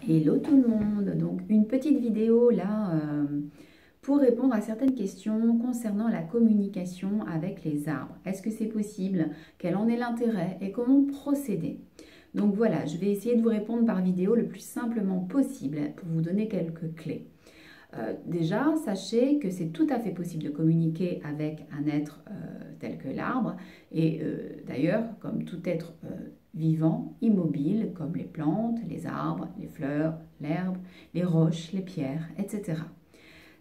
Hello tout le monde, donc une petite vidéo là pour répondre à certaines questions concernant la communication avec les arbres. Est-ce que c'est possible? Quel en est l'intérêt et comment procéder? Donc voilà, je vais essayer de vous répondre par vidéo le plus simplement possible pour vous donner quelques clés. Déjà, sachez que c'est tout à fait possible de communiquer avec un être tel que l'arbre et d'ailleurs, comme tout être vivant, immobile, comme les plantes, les arbres, les fleurs, l'herbe, les roches, les pierres, etc.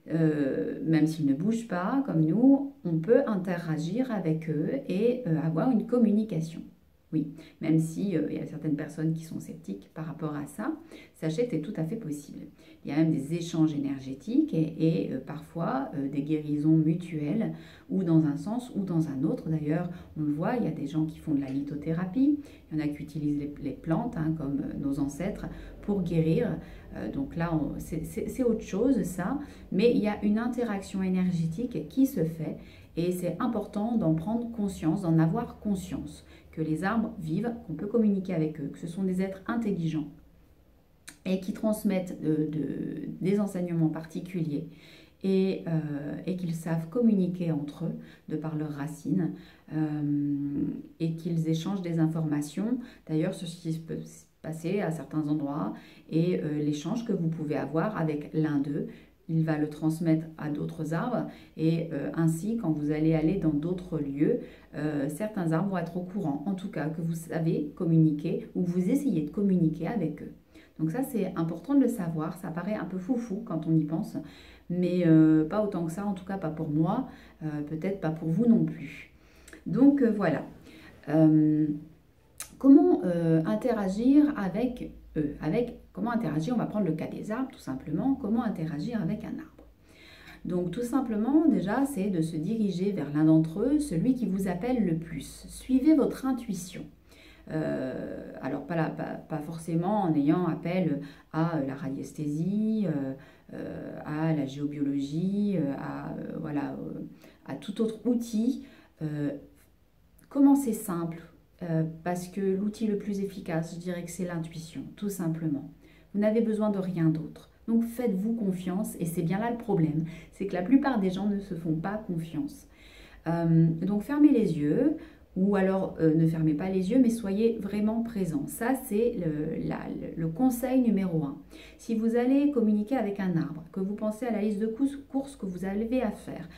Même s'ils ne bougent pas comme nous, on peut interagir avec eux et avoir une communication. Oui, même si il y a certaines personnes qui sont sceptiques par rapport à ça, sachez que c'est tout à fait possible. Il y a même des échanges énergétiques et parfois des guérisons mutuelles, ou dans un sens ou dans un autre. D'ailleurs, on le voit, il y a des gens qui font de la lithothérapie, il y en a qui utilisent les plantes, hein, comme nos ancêtres, pour guérir. Donc là, c'est autre chose, ça. Mais il y a une interaction énergétique qui se fait et c'est important d'en prendre conscience, d'en avoir conscience, que les arbres vivent, qu'on peut communiquer avec eux, que ce sont des êtres intelligents et qui transmettent des enseignements particuliers et qu'ils savent communiquer entre eux de par leurs racines et qu'ils échangent des informations. D'ailleurs, ceci peut se passer à certains endroits et l'échange que vous pouvez avoir avec l'un d'eux, il va le transmettre à d'autres arbres et ainsi quand vous allez aller dans d'autres lieux, certains arbres vont être au courant, en tout cas que vous savez communiquer ou vous essayez de communiquer avec eux. Donc ça c'est important de le savoir, ça paraît un peu foufou quand on y pense, mais pas autant que ça, en tout cas pas pour moi, peut-être pas pour vous non plus. Donc voilà. Comment interagir avec eux? Comment interagir? On va prendre le cas des arbres tout simplement. Comment interagir avec un arbre? Donc tout simplement déjà c'est de se diriger vers l'un d'entre eux, celui qui vous appelle le plus. Suivez votre intuition. Alors pas forcément en ayant appel à la radiesthésie, à la géobiologie, voilà, à tout autre outil. Commencez simple, parce que l'outil le plus efficace, je dirais que c'est l'intuition, tout simplement. Vous n'avez besoin de rien d'autre. Donc faites-vous confiance, et c'est bien là le problème, c'est que la plupart des gens ne se font pas confiance. Donc fermez les yeux, ou alors ne fermez pas les yeux, mais soyez vraiment présent. Ça, c'est le conseil numéro 1. Si vous allez communiquer avec un arbre, que vous pensez à la liste de courses que vous avez à faire,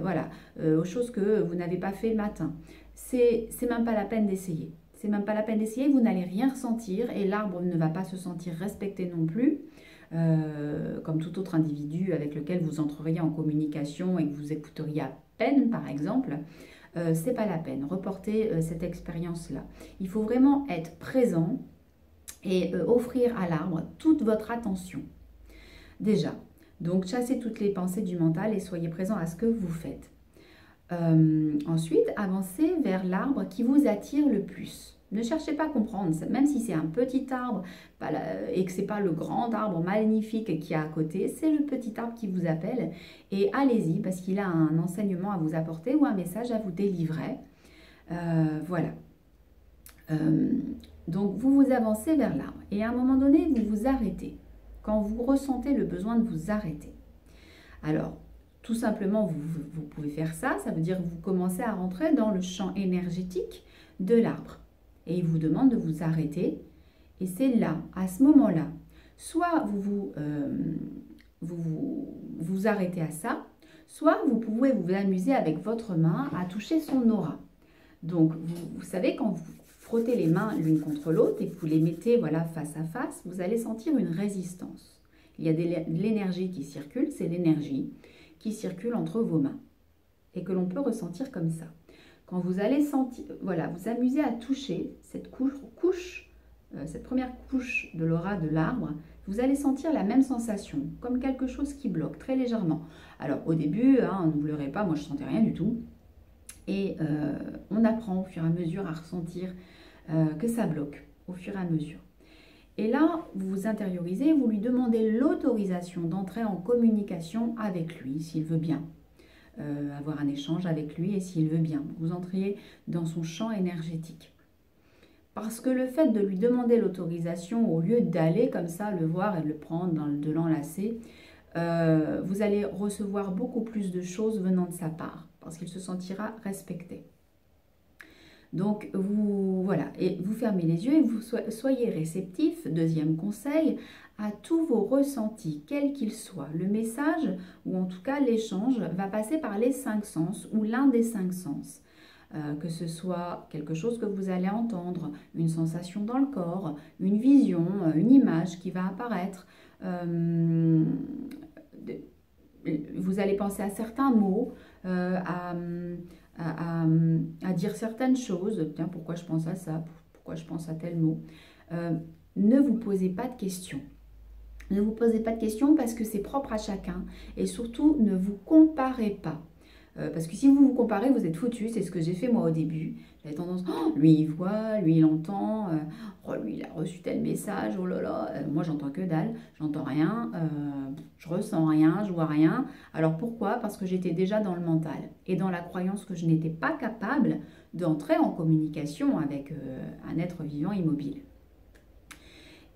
voilà, aux choses que vous n'avez pas fait le matin, c'est même pas la peine d'essayer. C'est même pas la peine d'essayer, vous n'allez rien ressentir et l'arbre ne va pas se sentir respecté non plus. Comme tout autre individu avec lequel vous entreriez en communication et que vous écouteriez à peine, par exemple, c'est pas la peine. Reportez cette expérience-là. Il faut vraiment être présent et offrir à l'arbre toute votre attention. Déjà, donc chassez toutes les pensées du mental et soyez présent à ce que vous faites. Ensuite, avancez vers l'arbre qui vous attire le plus. Ne cherchez pas à comprendre, même si c'est un petit arbre et que ce n'est pas le grand arbre magnifique qui est à côté, c'est le petit arbre qui vous appelle. Et allez-y parce qu'il a un enseignement à vous apporter ou un message à vous délivrer. Voilà. Donc vous vous avancez vers l'arbre et à un moment donné, vous vous arrêtez. Quand vous ressentez le besoin de vous arrêter. Alors, tout simplement, vous pouvez faire ça, ça veut dire que vous commencez à rentrer dans le champ énergétique de l'arbre. Et il vous demande de vous arrêter. Et c'est là, à ce moment-là, soit vous arrêtez à ça, soit vous pouvez vous amuser avec votre main à toucher son aura. Donc, vous savez, quand vous frottez les mains l'une contre l'autre et que vous les mettez voilà, face à face, vous allez sentir une résistance. Il y a de l'énergie qui circule, c'est l'énergie qui circule entre vos mains et que l'on peut ressentir comme ça. Quand vous allez sentir, voilà, vous amuser à toucher cette cette première couche de l'aura de l'arbre, vous allez sentir la même sensation, comme quelque chose qui bloque très légèrement. Alors au début, hein, n'oublierez pas, moi je ne sentais rien du tout. Et on apprend au fur et à mesure à ressentir que ça bloque au fur et à mesure. Et là, vous vous intériorisez, vous lui demandez l'autorisation d'entrer en communication avec lui, s'il veut bien. Avoir un échange avec lui et s'il veut bien. Vous entriez dans son champ énergétique. Parce que le fait de lui demander l'autorisation, au lieu d'aller comme ça le voir et de le prendre, de l'enlacer, vous allez recevoir beaucoup plus de choses venant de sa part, parce qu'il se sentira respecté. Donc, voilà, et vous fermez les yeux et vous soyez réceptif, deuxième conseil, à tous vos ressentis, quels qu'ils soient. Le message, ou en tout cas l'échange, va passer par les 5 sens, ou l'un des 5 sens. Que ce soit quelque chose que vous allez entendre, une sensation dans le corps, une vision, une image qui va apparaître. Vous allez penser à certains mots, à dire certaines choses. Tiens, pourquoi je pense à ça? Pourquoi je pense à tel mot? Ne vous posez pas de questions. Ne vous posez pas de questions parce que c'est propre à chacun. Et surtout, ne vous comparez pas. Parce que si vous vous comparez, vous êtes foutu. C'est ce que j'ai fait moi au début. J'avais tendance, oh, lui il voit, lui il entend, oh, lui il a reçu tel message, oh là là, moi j'entends que dalle, j'entends rien, je ressens rien, je vois rien. Alors pourquoi? Parce que j'étais déjà dans le mental et dans la croyance que je n'étais pas capable d'entrer en communication avec un être vivant immobile.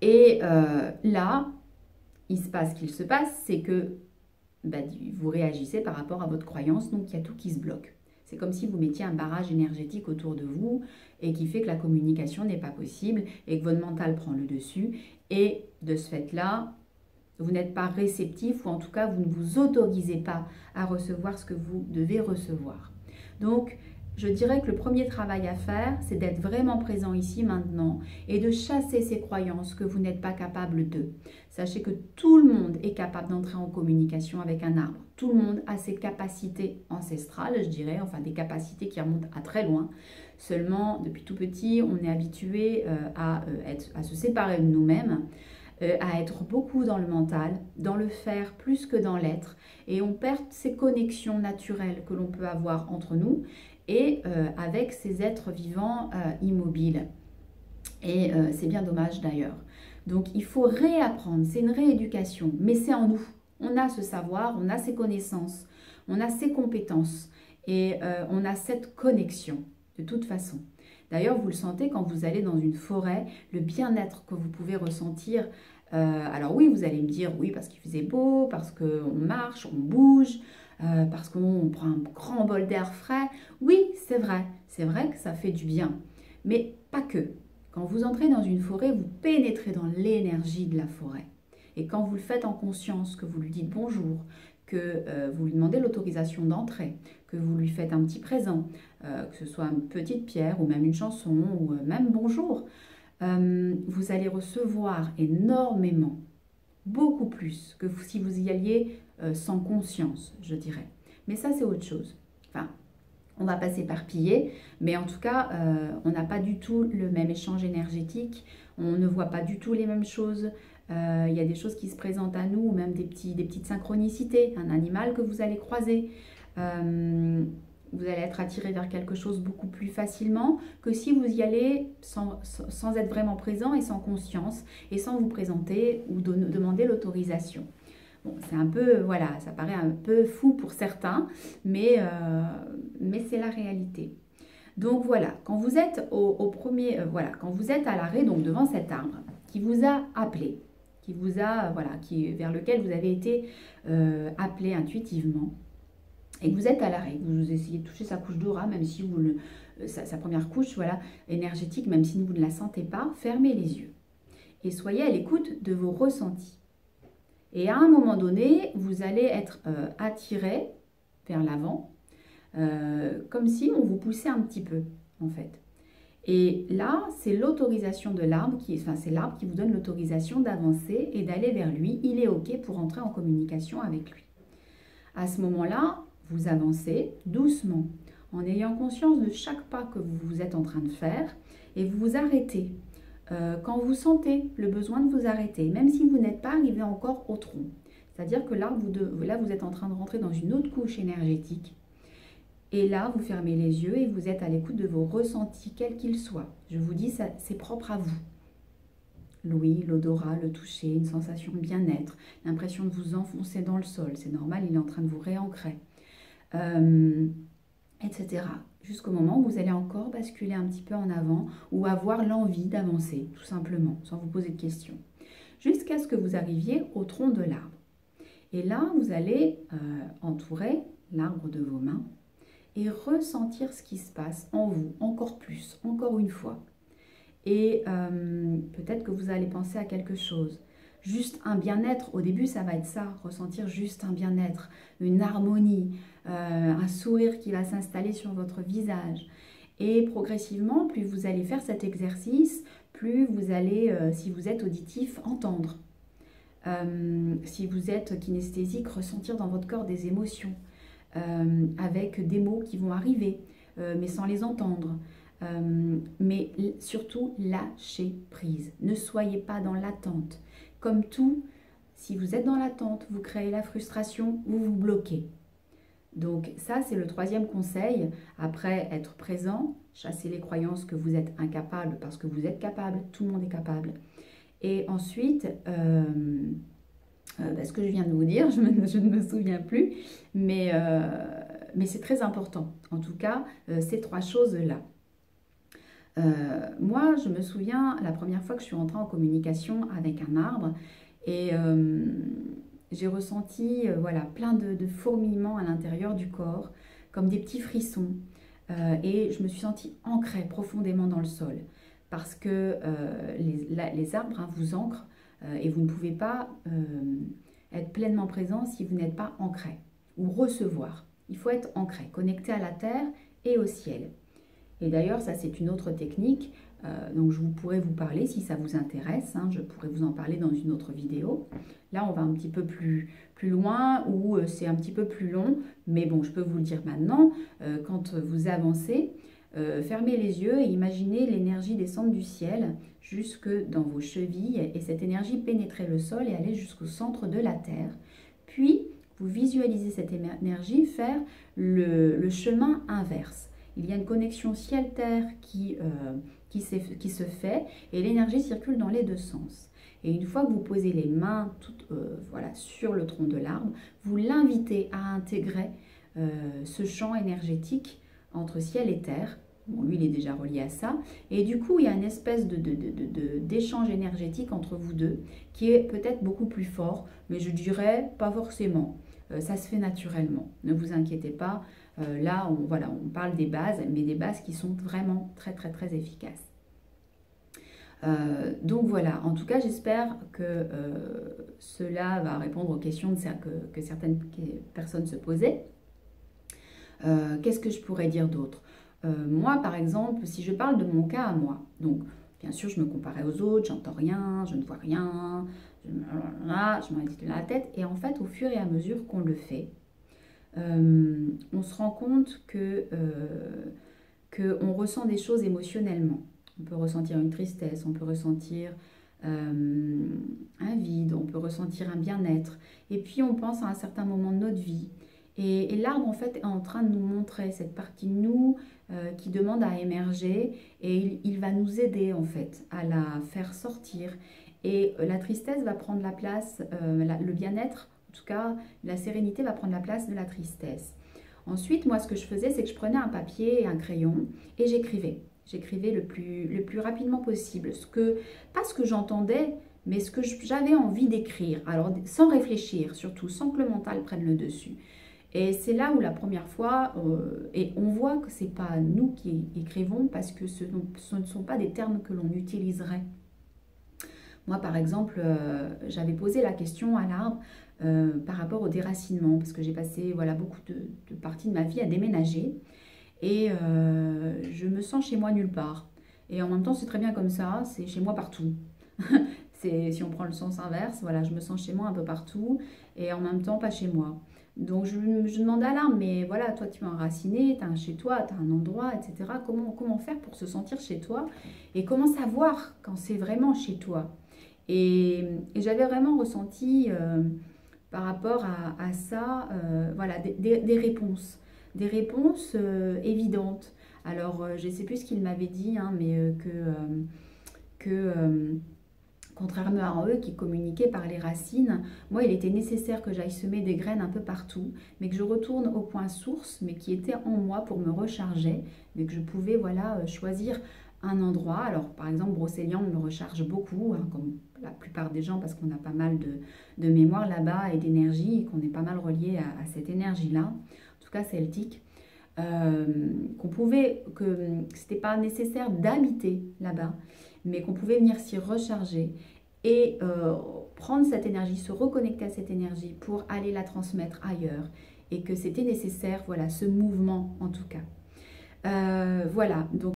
Et là, il se passe ce qu'il se passe, c'est que vous réagissez par rapport à votre croyance, donc il y a tout qui se bloque. C'est comme si vous mettiez un barrage énergétique autour de vous et qui fait que la communication n'est pas possible et que votre mental prend le dessus. Et de ce fait-là, vous n'êtes pas réceptif ou en tout cas, vous ne vous autorisez pas à recevoir ce que vous devez recevoir. Donc, je dirais que le premier travail à faire, c'est d'être vraiment présent ici maintenant et de chasser ces croyances que vous n'êtes pas capable de. Sachez que tout le monde est capable d'entrer en communication avec un arbre. Tout le monde a ses capacités ancestrales, je dirais, enfin des capacités qui remontent à très loin. Seulement, depuis tout petit, on est habitué à se séparer de nous-mêmes, à être beaucoup dans le mental, dans le faire plus que dans l'être. Et on perd ces connexions naturelles que l'on peut avoir entre nous et avec ces êtres vivants immobiles. Et c'est bien dommage d'ailleurs. Donc il faut réapprendre, c'est une rééducation, mais c'est en nous. On a ce savoir, on a ces connaissances, on a ces compétences et on a cette connexion de toute façon. D'ailleurs, vous le sentez quand vous allez dans une forêt, le bien-être que vous pouvez ressentir. Alors oui, vous allez me dire, oui, parce qu'il faisait beau, parce qu'on marche, on bouge, parce qu'on prend un grand bol d'air frais. Oui, c'est vrai que ça fait du bien, mais pas que. Quand vous entrez dans une forêt, vous pénétrez dans l'énergie de la forêt. Et quand vous le faites en conscience, que vous lui dites bonjour, que vous lui demandez l'autorisation d'entrer, que vous lui faites un petit présent, que ce soit une petite pierre ou même une chanson ou même bonjour, vous allez recevoir énormément, beaucoup plus que si vous y alliez sans conscience, je dirais. Mais ça, c'est autre chose. Enfin, on va pas s'éparpiller, mais en tout cas, on n'a pas du tout le même échange énergétique, on ne voit pas du tout les mêmes choses. Il y a des choses qui se présentent à nous, ou même des petites synchronicités, un animal que vous allez croiser. Vous allez être attiré vers quelque chose beaucoup plus facilement que si vous y allez sans être vraiment présent et sans conscience et sans vous présenter ou demander l'autorisation. Bon, c'est un peu, voilà, ça paraît un peu fou pour certains, mais c'est la réalité. Donc voilà, quand vous êtes voilà, quand vous êtes à l'arrêt, donc devant cet arbre qui vous a appelé, vers lequel vous avez été appelé intuitivement, et que vous êtes à l'arrêt, vous essayez de toucher sa couche d'aura, même si sa première couche, voilà, énergétique, même si vous ne la sentez pas, fermez les yeux et soyez à l'écoute de vos ressentis. Et à un moment donné, vous allez être attiré vers l'avant, comme si on vous poussait un petit peu, en fait. Et là, c'est l'autorisation de l'arbre, c'est l'arbre qui vous donne l'autorisation d'avancer et d'aller vers lui. Il est OK pour entrer en communication avec lui. À ce moment-là, vous avancez doucement, en ayant conscience de chaque pas que vous êtes en train de faire, et vous vous arrêtez. Quand vous sentez le besoin de vous arrêter, même si vous n'êtes pas arrivé encore au tronc. C'est-à-dire que là, vous êtes en train de rentrer dans une autre couche énergétique. Et là, vous fermez les yeux et vous êtes à l'écoute de vos ressentis, quels qu'ils soient. Je vous dis, c'est propre à vous. L'ouïe, l'odorat, le toucher, une sensation de bien-être, l'impression de vous enfoncer dans le sol. C'est normal, il est en train de vous réancrer, etc. jusqu'au moment où vous allez encore basculer un petit peu en avant ou avoir l'envie d'avancer, tout simplement, sans vous poser de questions, jusqu'à ce que vous arriviez au tronc de l'arbre. Et là, vous allez entourer l'arbre de vos mains et ressentir ce qui se passe en vous, encore plus, encore une fois. Et peut-être que vous allez penser à quelque chose. Juste un bien-être, au début ça va être ça, ressentir juste un bien-être, une harmonie, un sourire qui va s'installer sur votre visage. Et progressivement, plus vous allez faire cet exercice, plus vous allez, si vous êtes auditif, entendre. Si vous êtes kinesthésique, ressentir dans votre corps des émotions, avec des mots qui vont arriver, mais sans les entendre. Mais surtout, lâchez prise. Ne soyez pas dans l'attente. Comme tout, si vous êtes dans l'attente, vous créez la frustration, vous vous bloquez. Donc ça, c'est le troisième conseil. Après, être présent, chasser les croyances que vous êtes incapable, parce que vous êtes capable, tout le monde est capable. Et ensuite, ce que je viens de vous dire, je ne me souviens plus, mais c'est très important. En tout cas, ces trois choses-là. Moi, je me souviens la première fois que je suis entrée en communication avec un arbre et j'ai ressenti voilà, plein de fourmillements à l'intérieur du corps, comme des petits frissons. Et je me suis sentie ancrée profondément dans le sol parce que les arbres vous ancrent et vous ne pouvez pas être pleinement présent si vous n'êtes pas ancré ou recevoir. Il faut être ancré, connecté à la terre et au ciel. Et d'ailleurs, ça c'est une autre technique, donc je pourrais vous parler si ça vous intéresse, hein, je pourrais vous en parler dans une autre vidéo. Là, on va un petit peu plus loin, où c'est un petit peu plus long, mais bon, je peux vous le dire maintenant, quand vous avancez, fermez les yeux et imaginez l'énergie descendre du ciel jusque dans vos chevilles, et cette énergie pénétrer le sol et aller jusqu'au centre de la terre. Puis, vous visualisez cette énergie faire le chemin inverse. Il y a une connexion ciel-terre qui se fait et l'énergie circule dans les deux sens. Et une fois que vous posez les mains voilà, sur le tronc de l'arbre, vous l'invitez à intégrer ce champ énergétique entre ciel et terre. Bon, lui, il est déjà relié à ça. Et du coup, il y a une espèce d'échange énergétique entre vous deux qui est peut-être beaucoup plus fort, mais je dirais pas forcément. Ça se fait naturellement. Ne vous inquiétez pas. Là, on parle des bases, mais des bases qui sont vraiment très, très, très efficaces. Donc voilà, en tout cas, j'espère que cela va répondre aux questions que certaines personnes se posaient. Qu'est-ce que je pourrais dire d'autre? Moi, par exemple, si je parle de mon cas à moi, donc bien sûr, je me comparais aux autres, j'entends rien, je ne vois rien, je m'en dis la tête, et en fait, au fur et à mesure qu'on le fait, on se rend compte qu'on ressent des choses émotionnellement. On peut ressentir une tristesse, on peut ressentir un vide, on peut ressentir un bien-être. Et puis on pense à un certain moment de notre vie. Et l'arbre en fait est en train de nous montrer cette partie de nous qui demande à émerger, et il va nous aider en fait à la faire sortir. Et la tristesse va prendre la place, le bien-être, en tout cas la sérénité va prendre la place de la tristesse. Ensuite, moi ce que je faisais, c'est que je prenais un papier et un crayon et j'écrivais. J'écrivais le plus rapidement possible, pas ce que j'entendais, mais ce que j'avais envie d'écrire. Alors sans réfléchir, surtout sans que le mental prenne le dessus. Et c'est là où la première fois, et on voit que ce n'est pas nous qui écrivons parce que ce ne sont pas des termes que l'on utiliserait. Moi, par exemple, j'avais posé la question à l'arbre par rapport au déracinement, parce que j'ai passé voilà, beaucoup de parties de ma vie à déménager, et je me sens chez moi nulle part. Et en même temps, c'est très bien comme ça, c'est chez moi partout. Si on prend le sens inverse, voilà, je me sens chez moi un peu partout, et en même temps, pas chez moi. Donc je demande à l'arbre, mais voilà, toi tu es enraciné, tu as un chez toi, tu as un endroit, etc. Comment faire pour se sentir chez toi? Et comment savoir quand c'est vraiment chez toi? Et j'avais vraiment ressenti par rapport à ça, voilà, des réponses. Des réponses évidentes. Alors, je ne sais plus ce qu'il m'avait dit, hein, mais Contrairement à eux qui communiquaient par les racines, moi il était nécessaire que j'aille semer des graines un peu partout, mais que je retourne au point source, mais qui était en moi pour me recharger, mais que je pouvais voilà, choisir un endroit. Alors par exemple Brocéliande me recharge beaucoup, hein, comme la plupart des gens parce qu'on a pas mal de mémoire là-bas et d'énergie, et qu'on est pas mal relié à cette énergie-là, en tout cas celtique. Qu'on pouvait, que c'était pas nécessaire d'habiter là-bas, mais qu'on pouvait venir s'y recharger et prendre cette énergie, se reconnecter à cette énergie pour aller la transmettre ailleurs, et que c'était nécessaire, voilà, ce mouvement en tout cas. Voilà, donc